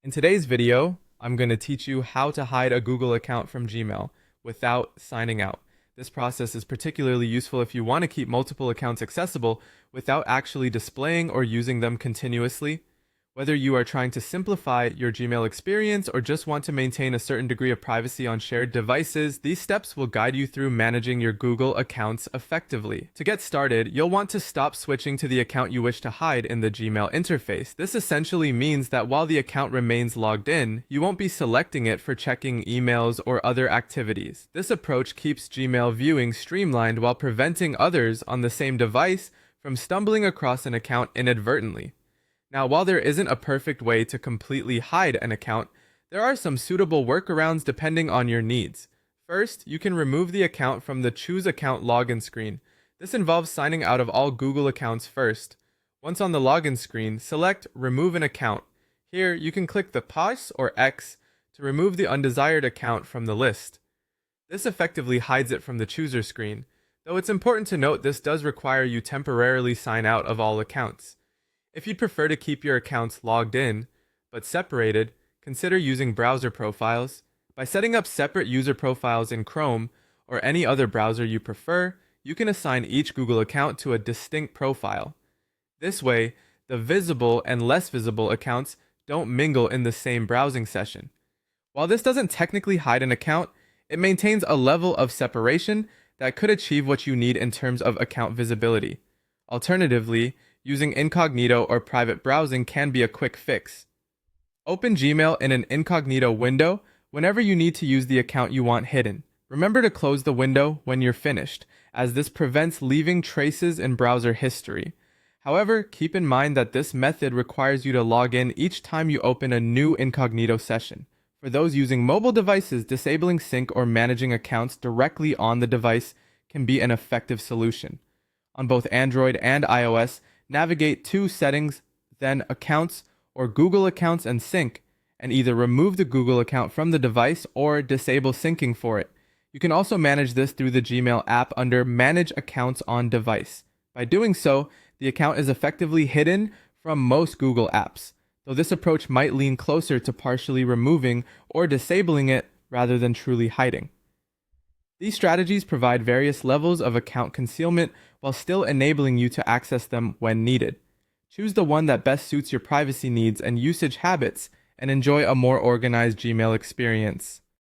In today's video, I'm going to teach you how to hide a Google account from Gmail without signing out. This process is particularly useful if you want to keep multiple accounts accessible without actually displaying or using them continuously. Whether you are trying to simplify your Gmail experience or just want to maintain a certain degree of privacy on shared devices, these steps will guide you through managing your Google accounts effectively. To get started, you'll want to stop switching to the account you wish to hide in the Gmail interface. This essentially means that while the account remains logged in, you won't be selecting it for checking emails or other activities. This approach keeps Gmail viewing streamlined while preventing others on the same device from stumbling across an account inadvertently. Now, while there isn't a perfect way to completely hide an account, there are some suitable workarounds depending on your needs. First, you can remove the account from the Choose Account login screen. This involves signing out of all Google accounts first. Once on the login screen, select Remove an Account. Here, you can click the plus or X to remove the undesired account from the list. This effectively hides it from the chooser screen, though it's important to note this does require you temporarily sign out of all accounts. If you'd prefer to keep your accounts logged in, but separated, consider using browser profiles. By setting up separate user profiles in Chrome or any other browser you prefer, you can assign each Google account to a distinct profile. This way, the visible and less visible accounts don't mingle in the same browsing session. While this doesn't technically hide an account, it maintains a level of separation that could achieve what you need in terms of account visibility. Alternatively, using incognito or private browsing can be a quick fix. Open Gmail in an incognito window whenever you need to use the account you want hidden. Remember to close the window when you're finished, as this prevents leaving traces in browser history. However, keep in mind that this method requires you to log in each time you open a new incognito session. For those using mobile devices, disabling sync or managing accounts directly on the device can be an effective solution. On both Android and iOS, navigate to Settings, then Accounts or Google Accounts and Sync, and either remove the Google account from the device or disable syncing for it. You can also manage this through the Gmail app under Manage Accounts on Device. By doing so, the account is effectively hidden from most Google apps, though this approach might lean closer to partially removing or disabling it rather than truly hiding. These strategies provide various levels of account concealment while still enabling you to access them when needed. Choose the one that best suits your privacy needs and usage habits, and enjoy a more organized Gmail experience.